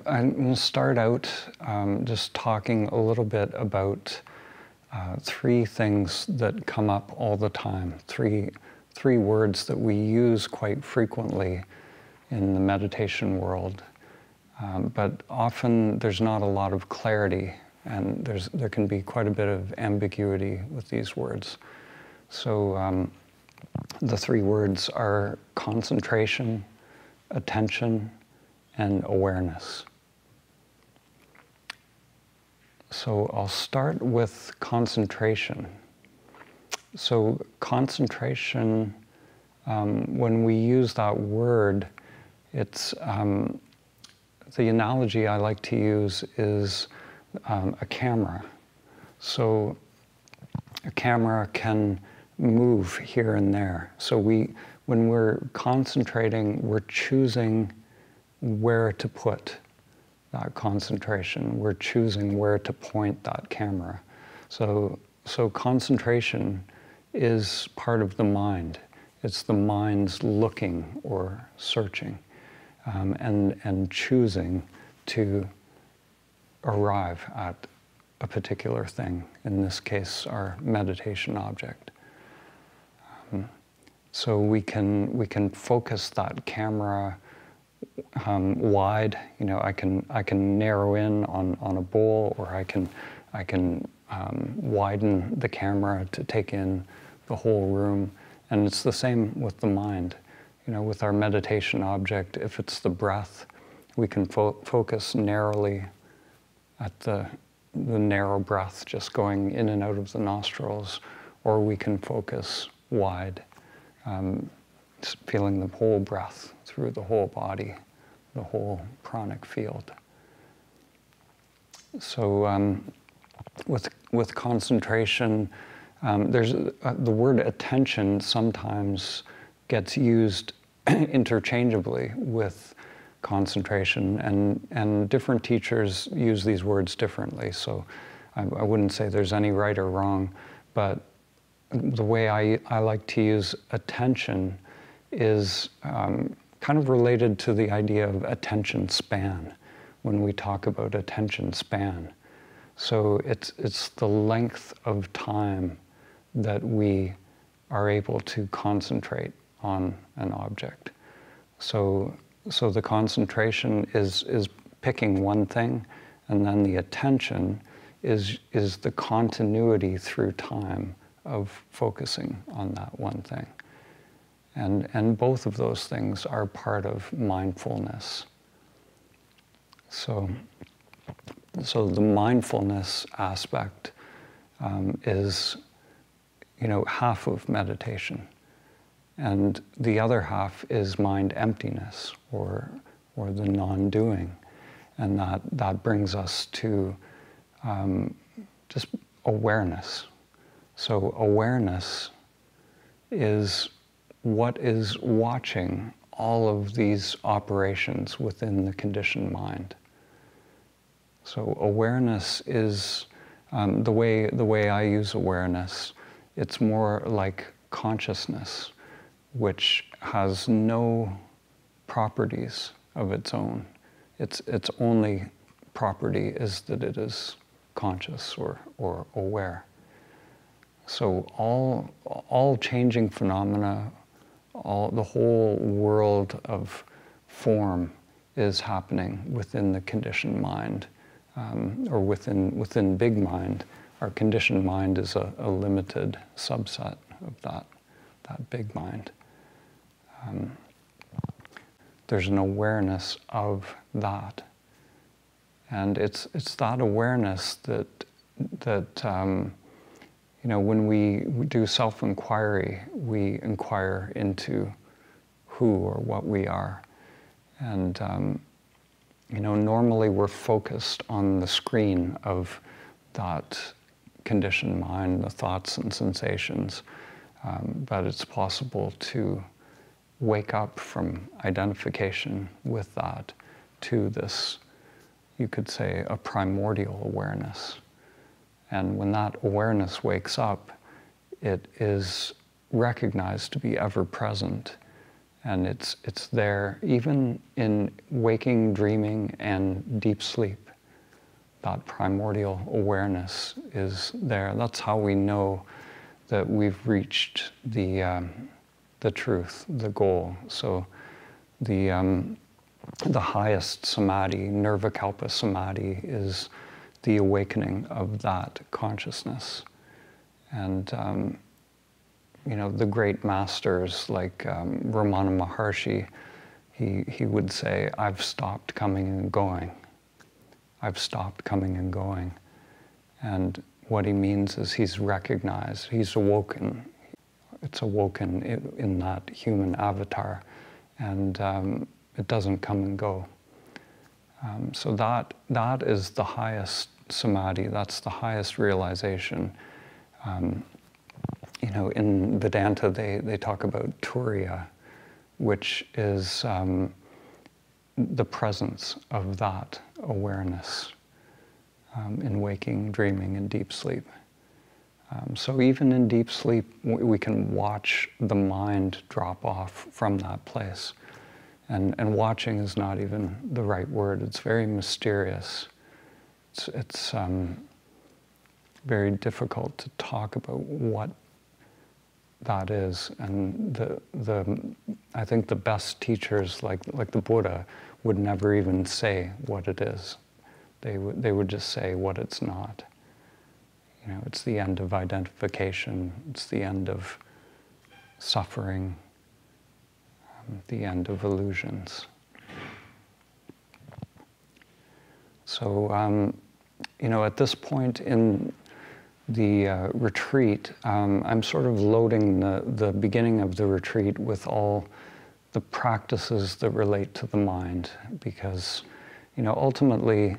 I'm going to start out just talking a little bit about three things that come up all the time, three words that we use quite frequently in the meditation world, but often there's not a lot of clarity, and there can be quite a bit of ambiguity with these words. So the three words are concentration, attention, and awareness. So I'll start with concentration. So concentration, when we use that word, it's the analogy I like to use is a camera. So a camera can move here and there. So when we're concentrating, we're choosing where to put that concentration. We're choosing where to point that camera. So concentration is part of the mind. It's the mind's looking or searching, and choosing to arrive at a particular thing, in this case, our meditation object. So we can focus that camera wide. You know, I can narrow in on a bowl, or I can widen the camera to take in the whole room. And it's the same with the mind. You know, with our meditation object, if it's the breath, we can focus narrowly at the narrow breath just going in and out of the nostrils, or we can focus wide, feeling the whole breath through the whole body, the whole pranic field. So with concentration, there's the word attention sometimes gets used interchangeably with concentration, and different teachers use these words differently. So I wouldn't say there's any right or wrong, but the way I like to use attention is kind of related to the idea of attention span, when we talk about attention span. So it's the length of time that we are able to concentrate on an object. So the concentration is picking one thing, and then the attention is the continuity through time of focusing on that one thing. And both of those things are part of mindfulness. So the mindfulness aspect is, you know, half of meditation, and the other half is mind emptiness, or the non-doing, and that brings us to just awareness. So awareness is what is watching all of these operations within the conditioned mind. So awareness is the way I use awareness. It's more like consciousness, which has no properties of its own. Its only property is that it is conscious or aware. So all changing phenomena, the whole world of form is happening within the conditioned mind, or within big mind. Our conditioned mind is a limited subset of that big mind. There's an awareness of that, and it's that awareness that you know, when we do self-inquiry, we inquire into who or what we are. And, you know, normally we're focused on the screen of that conditioned mind, the thoughts and sensations. But it's possible to wake up from identification with that to this, you could say, a primordial awareness. And when that awareness wakes up, it is recognized to be ever present, And it's there even in waking, dreaming, and deep sleep. That primordial awareness is there. That's how we know that we've reached the truth, the goal. So the highest samadhi, nirvikalpa samadhi, is the awakening of that consciousness. And you know, the great masters like Ramana Maharshi, he would say, "I've stopped coming and going. I've stopped coming and going." And what he means is he's recognized, he's awoken. It's awoken in that human avatar, and it doesn't come and go. So that is the highest samadhi. That's the highest realization. You know, in Vedanta, they talk about turiya, which is the presence of that awareness in waking, dreaming, and deep sleep. So even in deep sleep, we can watch the mind drop off from that place. And watching is not even the right word. It's very mysterious. It's very difficult to talk about what that is. And I think the best teachers, like the Buddha, would never even say what it is. They would just say what it's not. You know, it's the end of identification. It's the end of suffering. The end of illusions. So, you know, at this point in the retreat, I'm sort of loading the beginning of the retreat with all the practices that relate to the mind, because, you know, ultimately,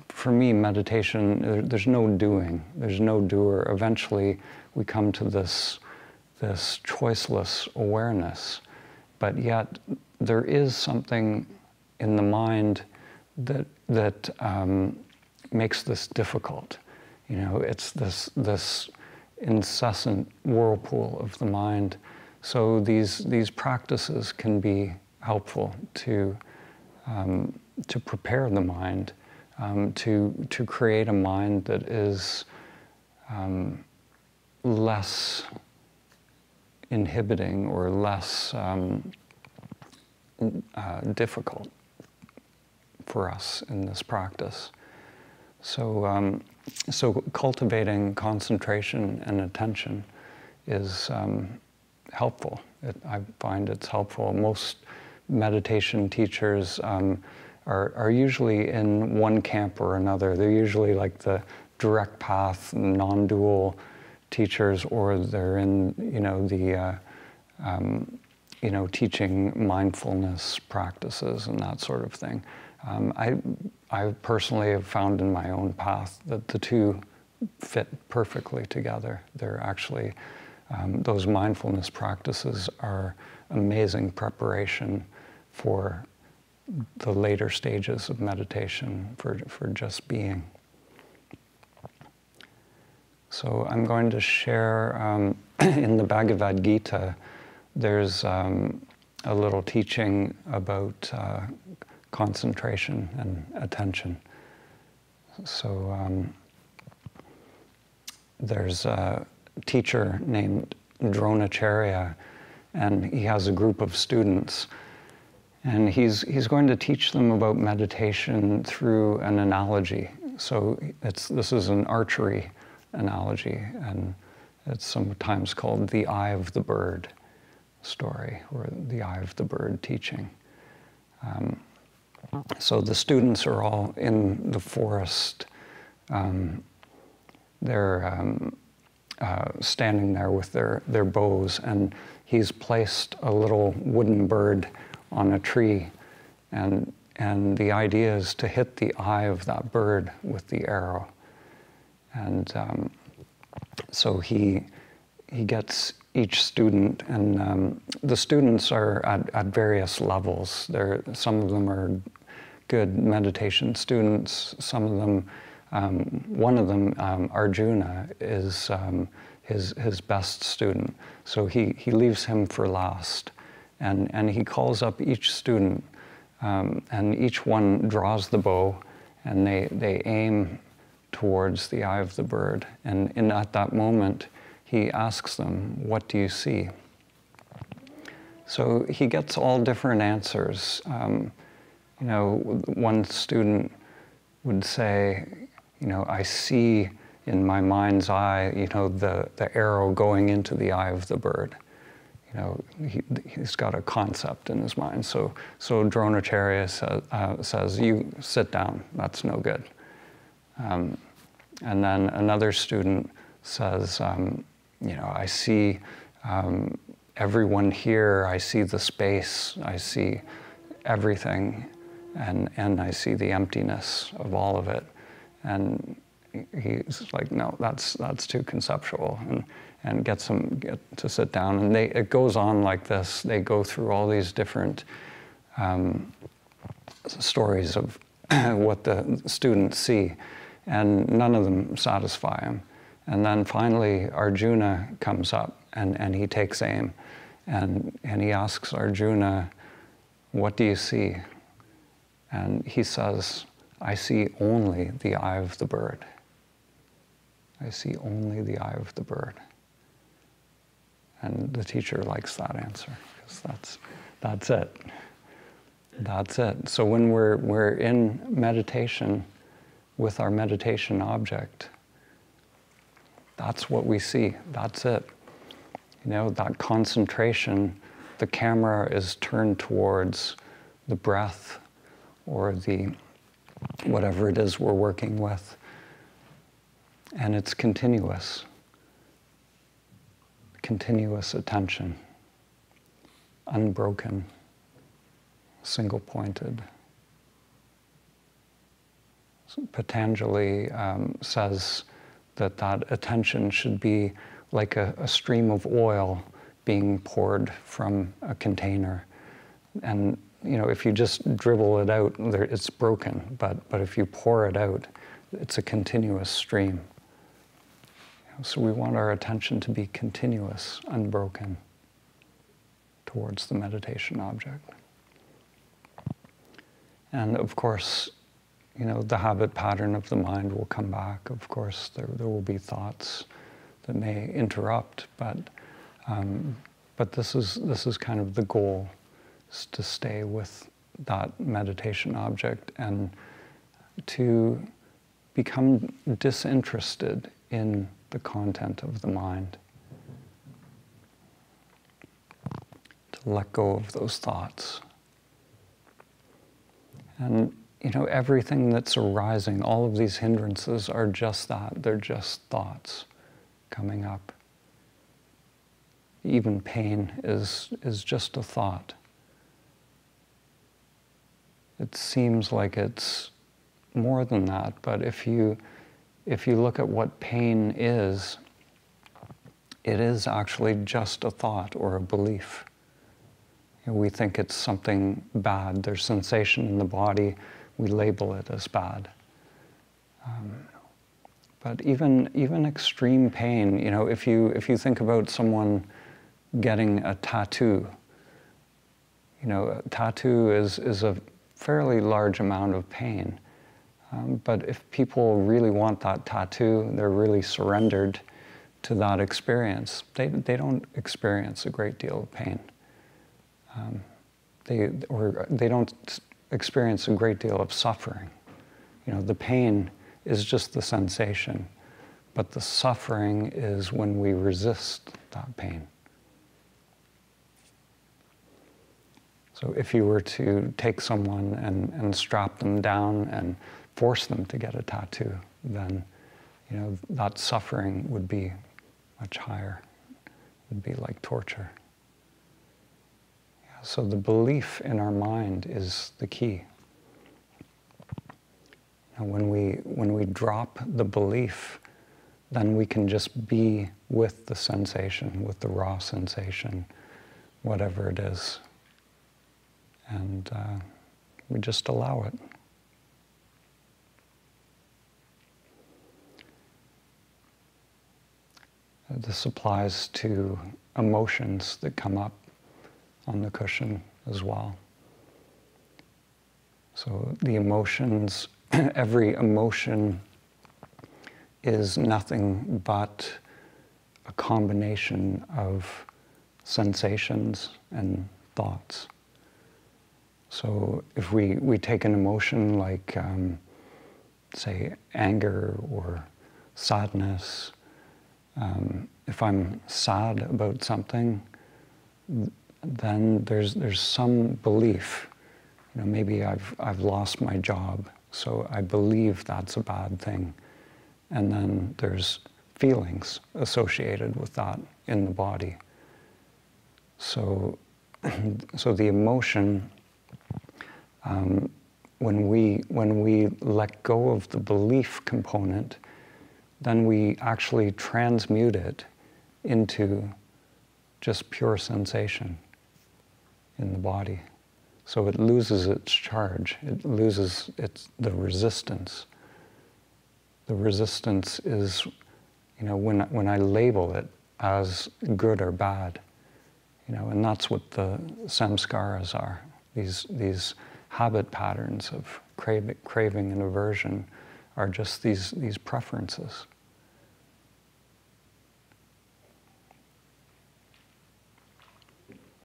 for me, meditation, there's no doing, there's no doer. Eventually, we come to this choiceless awareness, but yet there is something in the mind that makes this difficult. You know, it's this incessant whirlpool of the mind. So these practices can be helpful to prepare the mind, to create a mind that is less inhibiting or less difficult for us in this practice. So, so cultivating concentration and attention is helpful. I find it's helpful. Most meditation teachers are usually in one camp or another. They're usually like the direct path, non-dual teachers, or they're in, you know, the you know, teaching mindfulness practices and that sort of thing. I personally have found in my own path that the two fit perfectly together. They're actually, those mindfulness practices are amazing preparation for the later stages of meditation, for just being. So I'm going to share, in the Bhagavad Gita, there's a little teaching about concentration and attention. So there's a teacher named Dronacharya, and he has a group of students, and he's going to teach them about meditation through an analogy. So this is an archery analogy, and it's sometimes called the eye of the bird story, or the eye of the bird teaching. So the students are all in the forest. They're standing there with their bows, and he's placed a little wooden bird on a tree, and the idea is to hit the eye of that bird with the arrow. And so he gets each student, and the students are at various levels. Some of them are good meditation students. Some of them, one of them, Arjuna, is his best student. So he leaves him for last, And he calls up each student, and each one draws the bow, and they aim towards the eye of the bird. And at that moment, he asks them, "What do you see?" So he gets all different answers. One student would say, "I see in my mind's eye, the arrow going into the eye of the bird." He's got a concept in his mind. So Dronacharya says, "You sit down, that's no good." And then another student says, "I see everyone here, I see the space, I see everything, and I see the emptiness of all of it." And he's like, "No, that's too conceptual," and gets them to sit down. And it goes on like this. They go through all these different stories of what the students see, and none of them satisfy him. And then finally Arjuna comes up, and he takes aim, and he asks Arjuna, "What do you see?" And he says, "I see only the eye of the bird. I see only the eye of the bird." And the teacher likes that answer, because that's it. That's it. So when we're in meditation with our meditation object, that's what we see. That's it. That concentration, the camera is turned towards the breath or the whatever it is we're working with, and it's continuous attention, unbroken, single-pointed. So Patanjali says that attention should be like a stream of oil being poured from a container. And if you just dribble it out, it's broken. But if you pour it out, it's a continuous stream. So we want our attention to be continuous, unbroken, towards the meditation object. And of course, the habit pattern of the mind will come back. Of course, there will be thoughts that may interrupt, but this is kind of the goal, is to stay with that meditation object and to become disinterested in the content of the mind, to let go of those thoughts. And everything that's arising, all of these hindrances are just that. They're just thoughts coming up. Even pain is just a thought. It seems like it's more than that, but if you look at what pain is, it is actually just a thought or a belief. We think it's something bad. There's sensation in the body. We label it as bad. But even extreme pain, if you think about someone getting a tattoo, a tattoo is a fairly large amount of pain. But if people really want that tattoo, they're really surrendered to that experience, they don't experience a great deal of pain. They don't experience a great deal of suffering. The pain is just the sensation, but the suffering is when we resist that pain. So if you were to take someone and strap them down and force them to get a tattoo, then that suffering would be much higher. It would be like torture. So the belief in our mind is the key. And when we drop the belief, then we can just be with the sensation, with the raw sensation, whatever it is. And we just allow it. This applies to emotions that come up. on the cushion as well. So the emotions, every emotion is nothing but a combination of sensations and thoughts. So if we take an emotion like, say, anger or sadness, if I'm sad about something, then there's some belief. You know, maybe I've lost my job, so I believe that's a bad thing. And then there's feelings associated with that in the body. So, so the emotion, when we let go of the belief component, then we actually transmute it into just pure sensation in the body. So it loses its charge. It loses the resistance. The resistance is, you know, when I label it as good or bad, you know, and that's what the samskaras are. These habit patterns of craving and aversion are just these preferences.